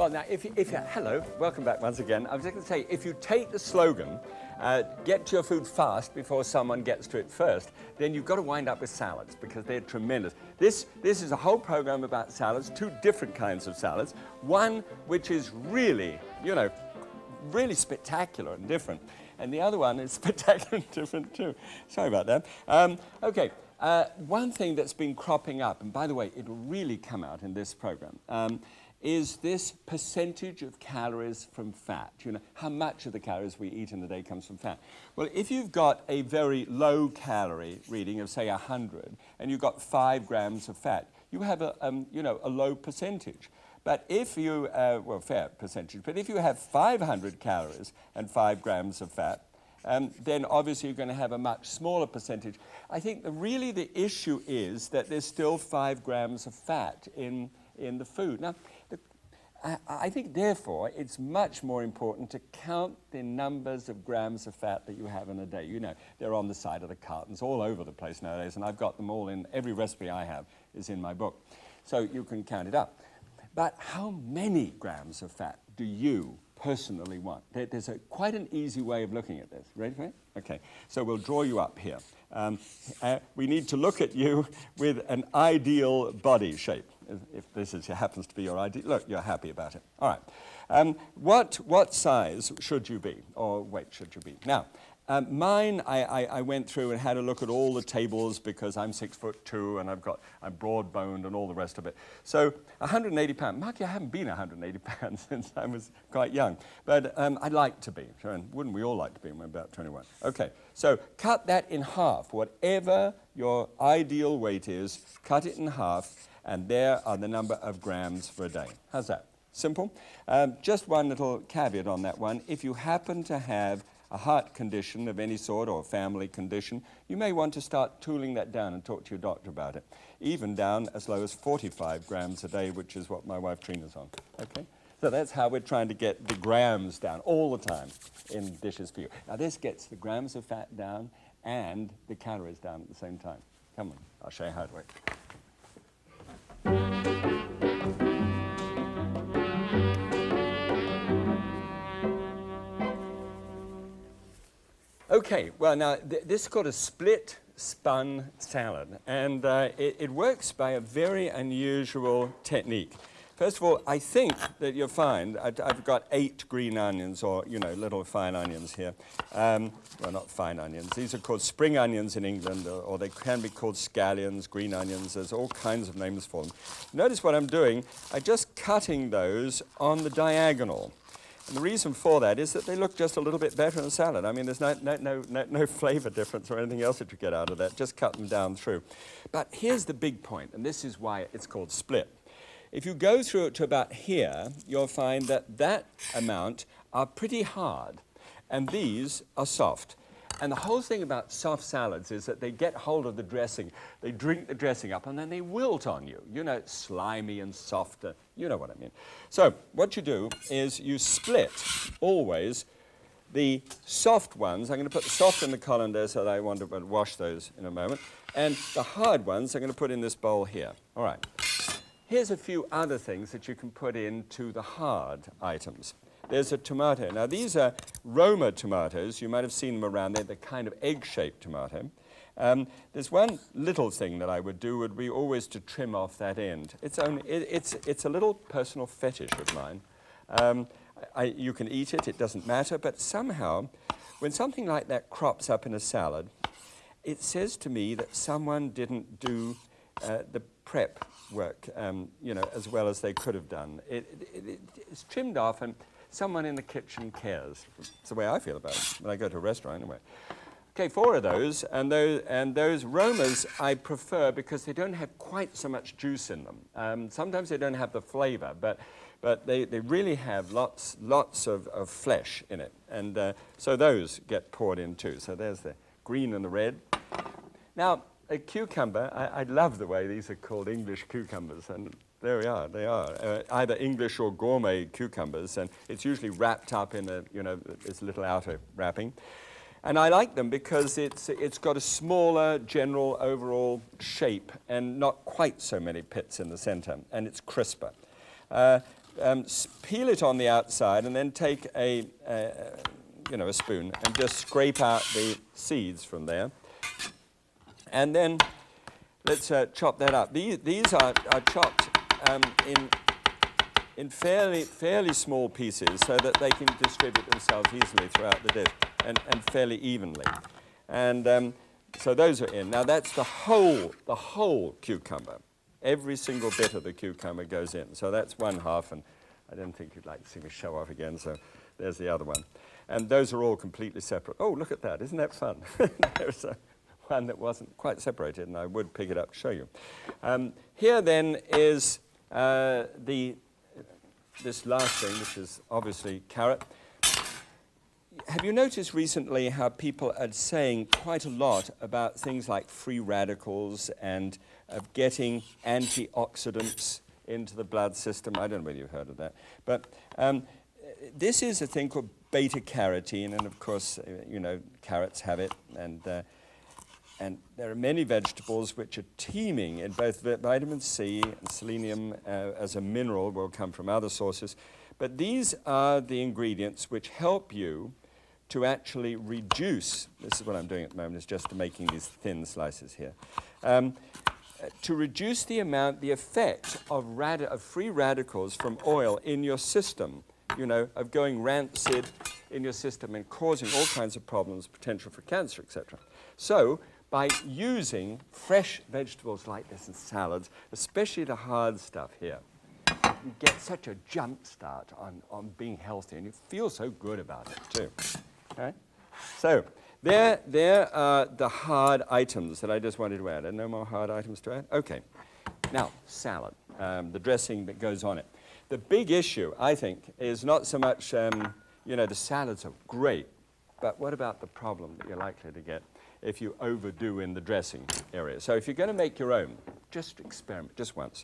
Well, now, hello, welcome back once again. I was just going to say, if you take the slogan, get to your food fast before someone gets to it first, then you've got to wind up with salads because they're tremendous. This is a whole program about salads, two different kinds of salads. One which is really, really spectacular and different. And the other one is spectacular and different too. Sorry about that. Okay, one thing that's been cropping up, and by the way, it'll really come out in this program, is this percentage of calories from fat. How much of the calories we eat in a day comes from fat. Well, if you've got a very low calorie reading of, say, 100, and you've got 5 grams of fat, you have a low percentage. But if you, fair percentage, but if you have 500 calories and 5 grams of fat, then obviously you're going to have a much smaller percentage. I think really the issue is that there's still 5 grams of fat in the food. Now, I think, therefore, it's much more important to count the numbers of grams of fat that you have in a day. They're on the side of the cartons all over the place nowadays, and I've got them all in, every recipe I have is in my book. So you can count it up. But how many grams of fat do you personally want? There's quite an easy way of looking at this. Ready for it? Okay, so we'll draw you up here. We need to look at you with an ideal body shape. If this happens to be your ideal, look, you're happy about it. All right. What size should you be, or weight should you be? Now, mine, I went through and had a look at all the tables because I'm 6'2" and I'm broad-boned and all the rest of it. So 180 pounds. Mark, I haven't been 180 pounds since I was quite young, but I'd like to be. And wouldn't we all like to be when we're about 21? Okay, so cut that in half. Whatever your ideal weight is, cut it in half, and there are the number of grams for a day. How's that? Simple. Just one little caveat on that one. If you happen to have a heart condition of any sort or a family condition, you may want to start tooling that down and talk to your doctor about it. Even down as low as 45 grams a day, which is what my wife Trina's on. Okay? So that's how we're trying to get the grams down all the time in dishes for you. Now this gets the grams of fat down and the calories down at the same time. Come on, I'll show you how it works. Okay, well now this is called a split spun salad, and it works by a very unusual technique. First of all, I think that you'll find I've got 8 green onions, or little fine onions here. Well, not fine onions. These are called spring onions in England, or they can be called scallions, green onions. There's all kinds of names for them. Notice what I'm doing. I'm just cutting those on the diagonal. And the reason for that is that they look just a little bit better in a salad. I mean, there's no flavor difference or anything else that you get out of that. Just cut them down through. But here's the big point, and this is why it's called split. If you go through it to about here, you'll find that amount are pretty hard, and these are soft. And the whole thing about soft salads is that they get hold of the dressing, they drink the dressing up, and then they wilt on you. It's slimy and soft. You know what I mean. So what you do is you split always the soft ones. I'm going to put the soft in the colander so that I want to wash those in a moment. And the hard ones I'm going to put in this bowl here. All right. Here's a few other things that you can put into the hard items. There's a tomato. Now, these are Roma tomatoes. You might have seen them around. They're the kind of egg-shaped tomato. There's one little thing that I would do would be always to trim off that end. It's a little personal fetish of mine. You can eat it. It doesn't matter. But somehow, when something like that crops up in a salad, it says to me that someone didn't do the prep work, as well as they could have done. It's trimmed off, and someone in the kitchen cares. It's the way I feel about it when I go to a restaurant anyway. Okay, 4 of those, and those Romas I prefer because they don't have quite so much juice in them. Sometimes they don't have the flavor, but they really have lots of flesh in it, and so those get poured in too. So there's the green and the red. Now, a cucumber, I love the way these are called English cucumbers, and there we are, they are, either English or gourmet cucumbers, and it's usually wrapped up in this little outer wrapping. And I like them because it's got a smaller general overall shape and not quite so many pits in the center, and it's crisper. peel it on the outside and then take a spoon and just scrape out the seeds from there. And then let's chop that up. These are chopped in fairly small pieces so that they can distribute themselves easily throughout the dish and fairly evenly. And so those are in. Now that's the whole cucumber. Every single bit of the cucumber goes in. So that's one half, and I didn't think you'd like to see me show off again, so there's the other one. And those are all completely separate. Oh, look at that. Isn't that fun? There's one that wasn't quite separated, and I would pick it up to show you. Here then is this last thing, which is obviously carrot. Have you noticed recently how people are saying quite a lot about things like free radicals and of getting antioxidants into the blood system? I don't know whether you've heard of that. But this is a thing called beta-carotene, and of course, carrots have it. And there are many vegetables which are teeming in both vitamin C and selenium as a mineral, will come from other sources. But these are the ingredients which help you to actually reduce, this is what I'm doing at the moment, is just making these thin slices here, to reduce the effect of free radicals from oil in your system, of going rancid in your system and causing all kinds of problems, potential for cancer, etc. So, by using fresh vegetables like this in salads, especially the hard stuff here, you get such a jump start on being healthy, and you feel so good about it too. Right? So there are the hard items that I just wanted to add. No more hard items to add? Okay. Now, salad, the dressing that goes on it. The big issue, I think, is not so much, the salads are great, but what about the problem that you're likely to get if you overdo in the dressing area? So if you're going to make your own, just experiment, just once.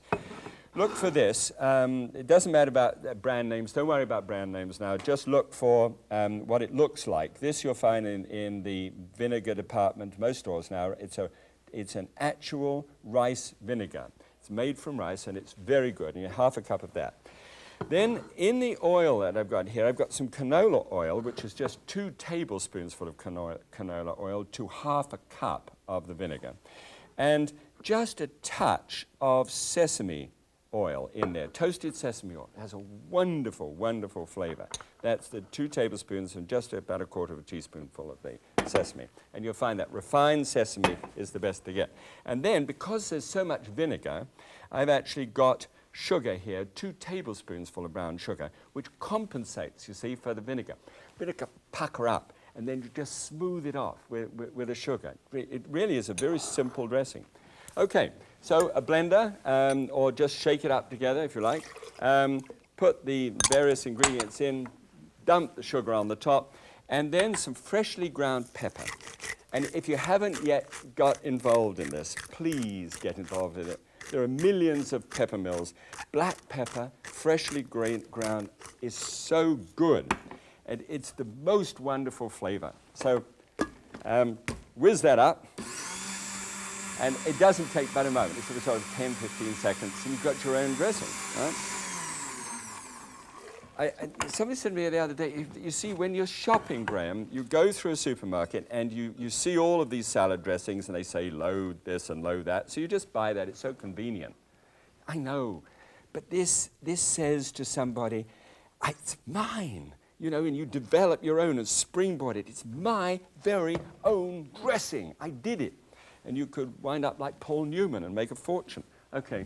Look for this. It doesn't matter about brand names. Don't worry about brand names now. Just look for what it looks like. This you'll find in the vinegar department. Most stores now. It's an actual rice vinegar. It's made from rice, and it's very good. And you have half a cup of that. Then in the oil that I've got here, I've got some canola oil, which is just 2 tablespoons full of canola oil to half a cup of the vinegar. And just a touch of sesame oil in there. Toasted sesame oil. It has a wonderful, wonderful flavor. That's the 2 tablespoons and just about a quarter of a teaspoonful of the sesame. And you'll find that refined sesame is the best to get. And then, because there's so much vinegar, I've actually got sugar here, 2 tablespoons full of brown sugar, which compensates, you see, for the vinegar. Vinegar pucker up, and then you just smooth it off with the sugar. It really is a very simple dressing. Okay, so a blender, or just shake it up together if you like. Put the various ingredients in, dump the sugar on the top, and then some freshly ground pepper. And if you haven't yet got involved in this, please get involved in it. There are millions of pepper mills. Black pepper, freshly ground, is so good. And it's the most wonderful flavor. So whiz that up. And it doesn't take but a moment. It's sort of 10, 15 seconds, and you've got your own dressing. Right? Somebody said to me the other day, you see, when you're shopping, Graham, you go through a supermarket and you see all of these salad dressings, and they say load this and load that. So you just buy that. It's so convenient. I know. But this says to somebody, it's mine. And you develop your own and springboard it. It's my very own dressing. I did it. And you could wind up like Paul Newman and make a fortune. Okay,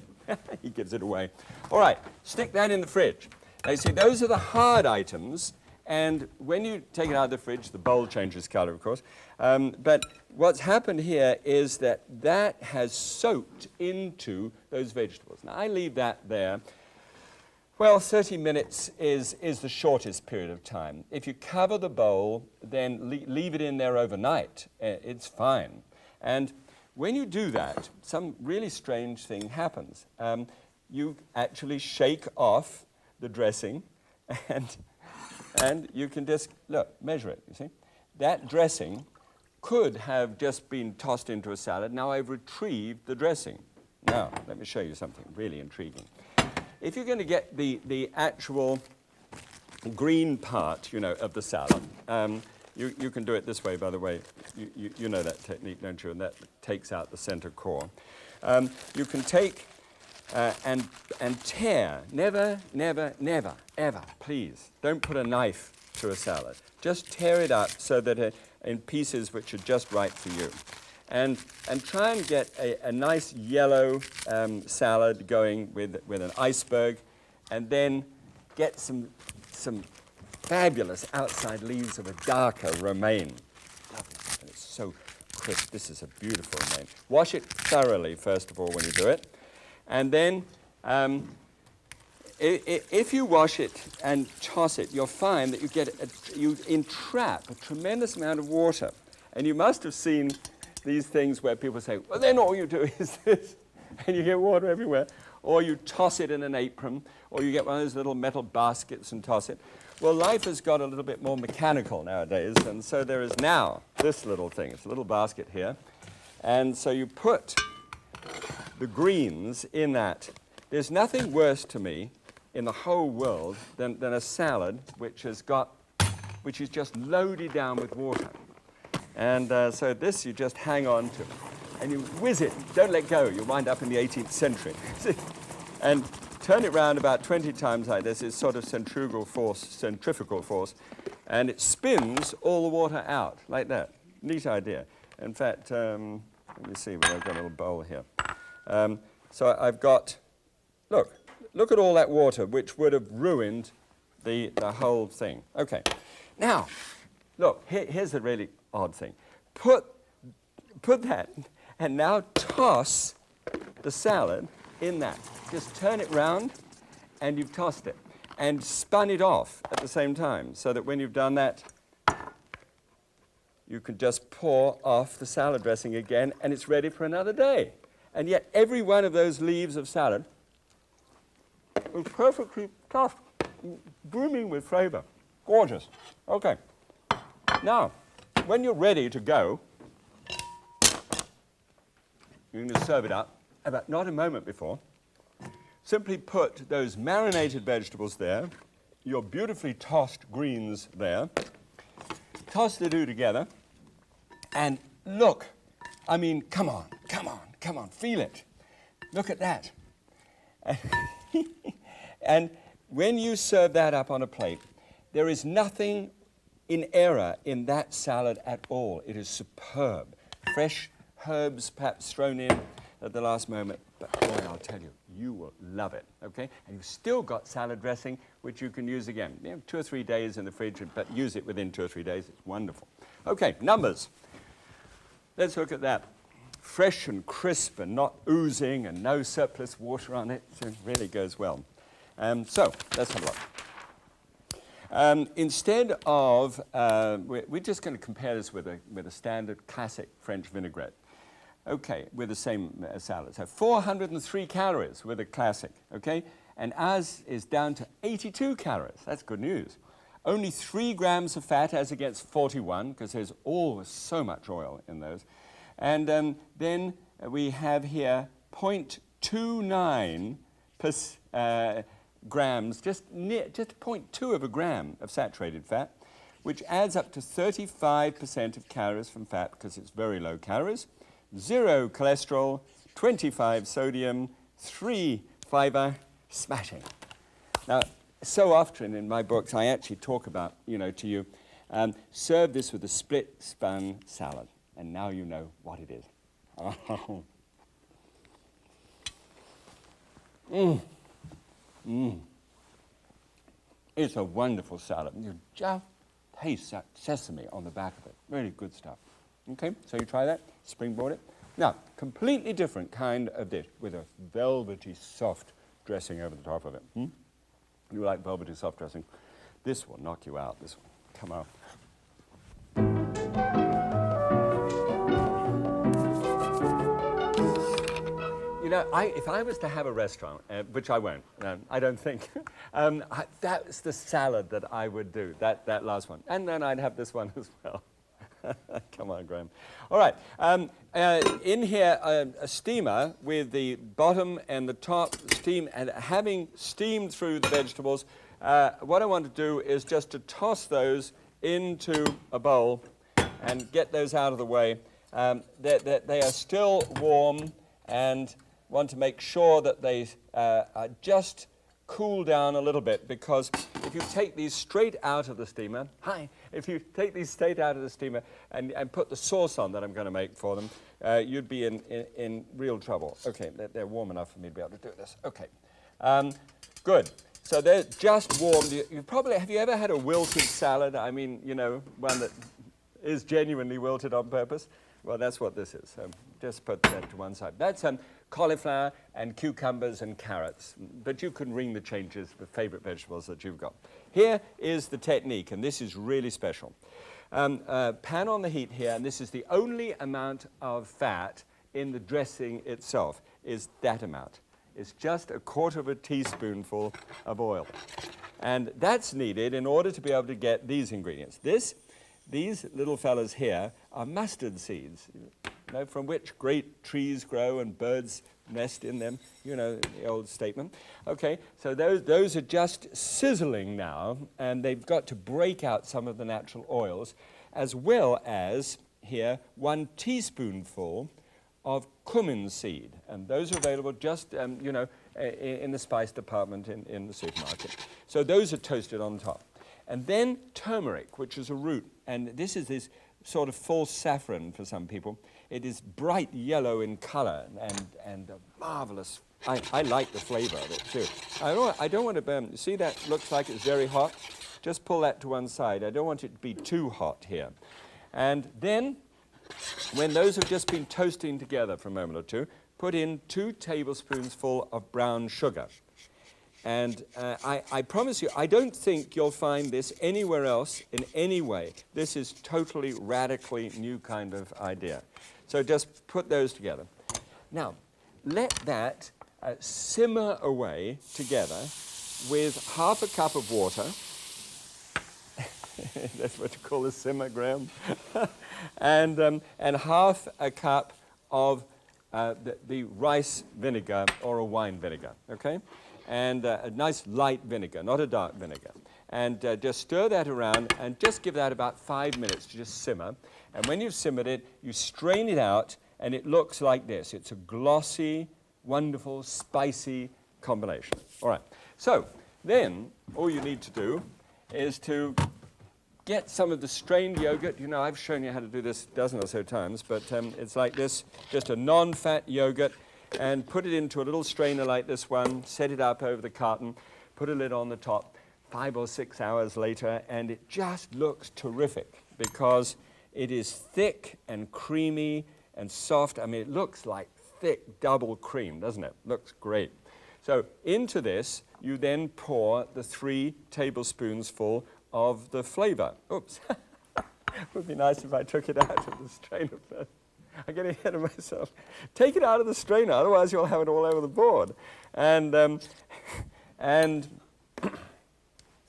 he gives it away. All right, stick that in the fridge. Now, you see, those are the hard items, and when you take it out of the fridge, the bowl changes color, of course. But what's happened here is that has soaked into those vegetables. Now, I leave that there. Well, 30 minutes is the shortest period of time. If you cover the bowl, then leave it in there overnight. It's fine. And when you do that, some really strange thing happens. You actually shake off the dressing, and you can just, measure it, you see. That dressing could have just been tossed into a salad. Now I've retrieved the dressing. Now, let me show you something really intriguing. if you're going to get the actual green part, of the salad, you can do it this way, by the way. You know that technique, don't you? And that takes out the center core. You can take and tear. Never, never, never, ever, please, don't put a knife to a salad. Just tear it up so that in pieces which are just right for you. And try and get a nice yellow salad going with an iceberg, and then get some fabulous outside leaves of a darker romaine. Lovely. And it's so crisp. This is a beautiful romaine. Wash it thoroughly, first of all, when you do it. And then if you wash it and toss it, you'll find that you entrap a tremendous amount of water. And you must have seen these things where people say, well, then all you do is this, and you get water everywhere. Or you toss it in an apron, or you get one of those little metal baskets and toss it. Well, life has got a little bit more mechanical nowadays, and so there is now this little thing. It's a little basket here. And so you put the greens in that. There's nothing worse to me in the whole world than a salad which is just loaded down with water. And so this you just hang on to, and you whiz it. Don't let go. You'll wind up in the 18th century. And turn it round about 20 times like this. It's sort of centrifugal force, and it spins all the water out like that. Neat idea. In fact, let me see. I've got a little bowl here. So I've got. Look at all that water, which would have ruined the whole thing. Okay. Now, look. Here's the really odd thing. Put that, and now toss the salad in that. Just turn it round, and you've tossed it, and spun it off at the same time, so that when you've done that, you can just pour off the salad dressing again, and it's ready for another day. And yet every one of those leaves of salad was perfectly tossed, brimming with flavor. Gorgeous. Okay. Now, when you're ready to go, you're going to serve it up about not a moment before. Simply put those marinated vegetables there, your beautifully tossed greens there, toss the two together, and look. I mean, come on, feel it. Look at that. And when you serve that up on a plate, there is nothing in error in that salad at all. It is superb. Fresh herbs perhaps thrown in at the last moment, but boy, I'll tell you, you will love it, okay? And you've still got salad dressing, which you can use again. 2 or 3 days in the fridge, but use it within 2 or 3 days. It's wonderful. Okay, numbers. Let's look at that. Fresh and crisp and not oozing and no surplus water on it. So it really goes well. So let's have a look. Instead of, we're just going to compare this with a standard classic French vinaigrette. Okay, with the same salad. So 403 calories with a classic, okay? And ours is down to 82 calories. That's good news. Only 3 grams of fat as against 41, because there's always so much oil in those. And then we have here 0.29 grams, just 0.2 of a gram of saturated fat, which adds up to 35% of calories from fat, because it's very low calories. 0 cholesterol, 25 sodium, 3 fiber, smashing. Now, so often in my books, I actually talk about, to you, serve this with a split spun salad. And now you know what it is. It's a wonderful salad. You just taste that sesame on the back of it. Really good stuff. Okay, so you try that, springboard it. Now, completely different kind of dish with a velvety soft dressing over the top of it. You like velvety soft dressing? This will knock you out, this one. Come on. If I was to have a restaurant, which I won't, I don't think, that's the salad that I would do, that last one. And then I'd have this one as well. Come on, Graham. All right. In here, a steamer with the bottom and the top steam, and having steamed through the vegetables, what I want to do is just to toss those into a bowl and get those out of the way. They are still warm, and want to make sure that they are just cool down a little bit, because if you take these straight out of the steamer, if you take these straight out of the steamer and put the sauce on that I'm going to make for them, you'd be in real trouble. Okay, they're warm enough for me to be able to do this. Okay, good. So they're just warm. Have you ever had a wilted salad? I mean, you know, one that is genuinely wilted on purpose? Well, that's what this is. So just put that to one side. That's cauliflower and cucumbers and carrots, but you can ring the changes for favorite vegetables that you've got. Here is the technique, and this is really special. Pan on the heat here, and this is the only amount of fat in the dressing itself, is that amount. It's just 1/4 teaspoonful of oil. And that's needed in order to be able to get these ingredients. These little fellas here are mustard seeds, you know, from which great trees grow and birds nest in them, you know, the old statement. Okay, so those are just sizzling now, and they've got to break out some of the natural oils, as well as here 1 teaspoonful of cumin seed, and those are available just, you know, in the spice department in the supermarket. So those are toasted on top. And then turmeric, which is a root, and this is this sort of false saffron for some people. It is bright yellow in color and a marvelous. I like the flavor of it too. I don't want to burn. See, that looks like it's very hot. Just pull that to one side. I don't want it to be too hot here. And then, when those have just been toasting together for a moment or two, put in 2 tablespoons full of brown sugar. And I promise you, I don't think you'll find this anywhere else in any way. This is totally, radically new kind of idea. So just put those together. Now, let that simmer away together with 1/2 cup of water. That's what you call a simmer, Graham. and 1/2 cup of the rice vinegar or a wine vinegar, okay? And a nice light vinegar, not a dark vinegar. And just stir that around and just give that about 5 minutes to just simmer. And when you've simmered it, you strain it out, and it looks like this. It's a glossy, wonderful, spicy combination. All right. So then all you need to do is to get some of the strained yogurt. You know, I've shown you how to do this a dozen or so times, but it's like this, just a non-fat yogurt, and put it into a little strainer like this one, set it up over the carton, put a lid on the top. 5 or 6 hours later, and it just looks terrific because it is thick and creamy and soft. I mean, it looks like thick double cream, doesn't it? Looks great. So into this, you then pour the 3 tablespoons full of the flavor. Oops. It would be nice if I took it out of the strainer first. I'm getting ahead of myself. Take it out of the strainer, otherwise you'll have it all over the board. And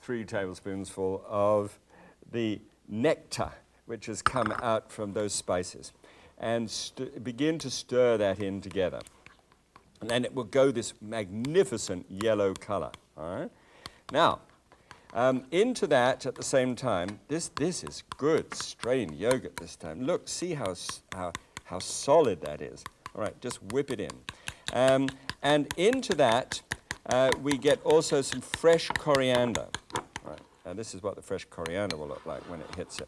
3 tablespoons full of the nectar, which has come out from those spices. And begin to stir that in together. And then it will go this magnificent yellow color. All right? Now, into that at the same time, this is good strained yogurt this time. Look, see how solid that is. All right, just whip it in. And into that, we get also some fresh coriander. All right, and this is what the fresh coriander will look like when it hits it.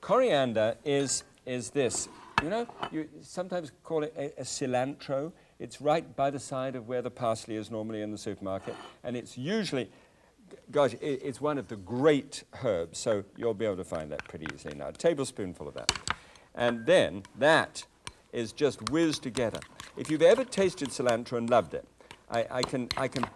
Coriander is this. You know, you sometimes call it a cilantro. It's right by the side of where the parsley is normally in the supermarket, and it's usually, gosh, it's one of the great herbs, so you'll be able to find that pretty easily now. A tablespoonful of that. And then that is just whizzed together. If you've ever tasted cilantro and loved it, I can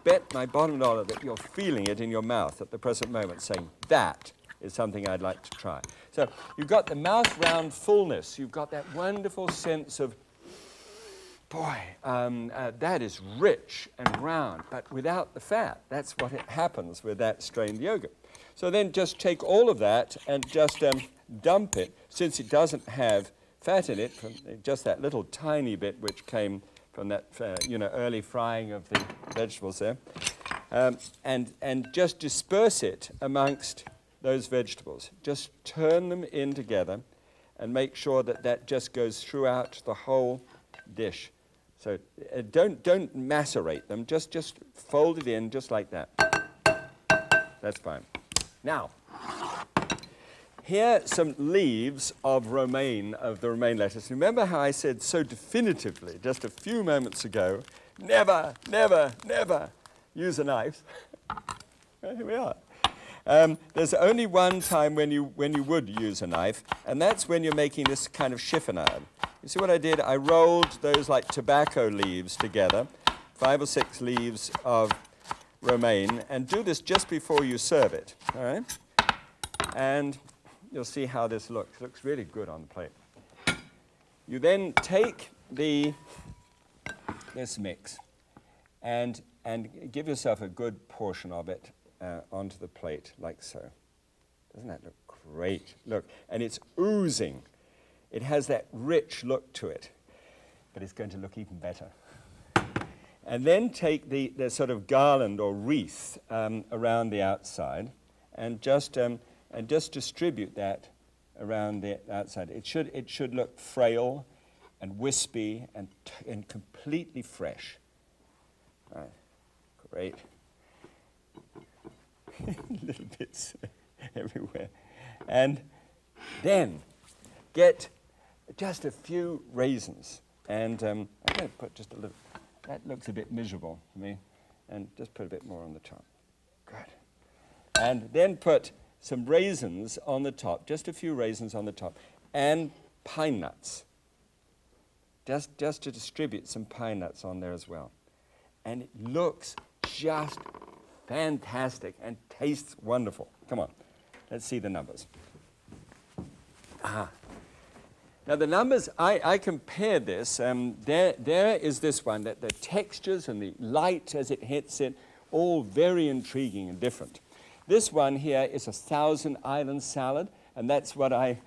bet my bottom dollar that you're feeling it in your mouth at the present moment, saying, that is something I'd like to try. So you've got the mouth round fullness. You've got that wonderful sense of, boy, that is rich and round, but without the fat. That's what happens with that strained yogurt. So then just take all of that and just dump it, since it doesn't have fat in it, from just that little tiny bit which came from that early frying of the vegetables there, and just disperse it amongst those vegetables. Just turn them in together and make sure that that just goes throughout the whole dish. So don't macerate them, just fold it in just like that. That's fine. Now, here are some leaves of the romaine lettuce. Remember how I said so definitively just a few moments ago, never, never, never use a knife? Well, here we are. There's only one time when you would use a knife, and that's when you're making this kind of chiffonade. You see what I did? I rolled those like tobacco leaves together, 5 or 6 leaves of romaine, and do this just before you serve it, all right? And you'll see how this looks. It looks really good on the plate. You then take this mix and give yourself a good portion of it onto the plate, like so. Doesn't that look great? Look, and it's oozing. It has that rich look to it, but it's going to look even better. And then take the sort of garland or wreath around the outside, and just distribute that around the outside. It should look frail and wispy and completely fresh. Right. Great. Little bits everywhere. And then get just a few raisins. And I'm going to put just a little. That looks a bit miserable for me. And just put a bit more on the top. Good. And then put some raisins on the top, just a few raisins on the top, and pine nuts. Just to distribute some pine nuts on there as well. And it looks just fantastic and tastes wonderful. Come on, let's see the numbers. Now the numbers, I compared this. There is this one, that the textures and the light as it hits it, all very intriguing and different. This one here is a 1,000 Island salad, and that's what I,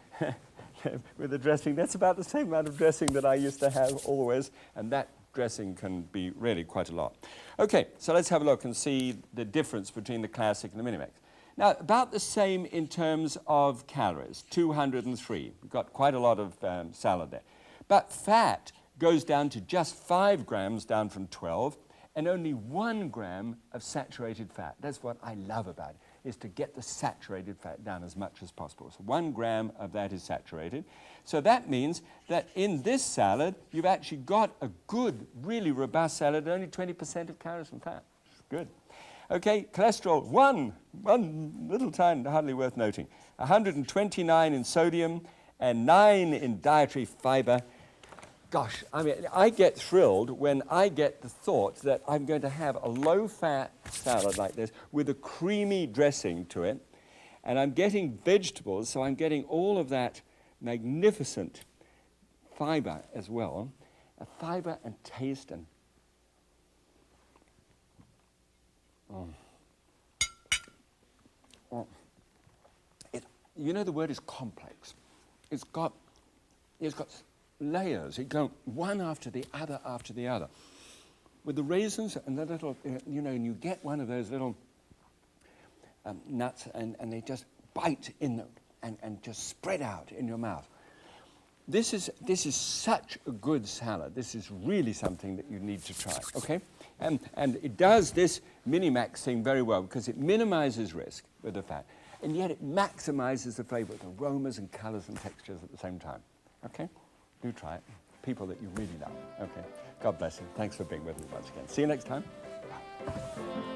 with the dressing, that's about the same amount of dressing that I used to have always, and that dressing can be really quite a lot. Okay, so let's have a look and see the difference between the classic and the Minimax. Now, about the same in terms of calories, 203. We've got quite a lot of salad there. But fat goes down to just 5 grams, down from 12, and only 1 gram of saturated fat. That's what I love about it, is to get the saturated fat down as much as possible. So 1 gram of that is saturated. So that means that in this salad, you've actually got a good, really robust salad, only 20% of calories and fat. Good. Okay, cholesterol, one little tiny, hardly worth noting. 129 in sodium and 9 in dietary fiber. Gosh, I mean, I get thrilled when I get the thought that I'm going to have a low-fat salad like this with a creamy dressing to it, and I'm getting vegetables, so I'm getting all of that magnificent fiber as well, fiber and taste and you know, the word is complex. It's got layers. It goes one after the other. With the raisins and the little, and you get one of those little nuts, and they just bite in them and just spread out in your mouth. This is such a good salad. This is really something that you need to try, okay? And it does this Minimax thing very well because it minimizes risk with the fat, and yet it maximizes the flavor with aromas and colors and textures at the same time, okay? Do try it. People that you really love, okay? God bless you. Thanks for being with me once again. See you next time. Bye.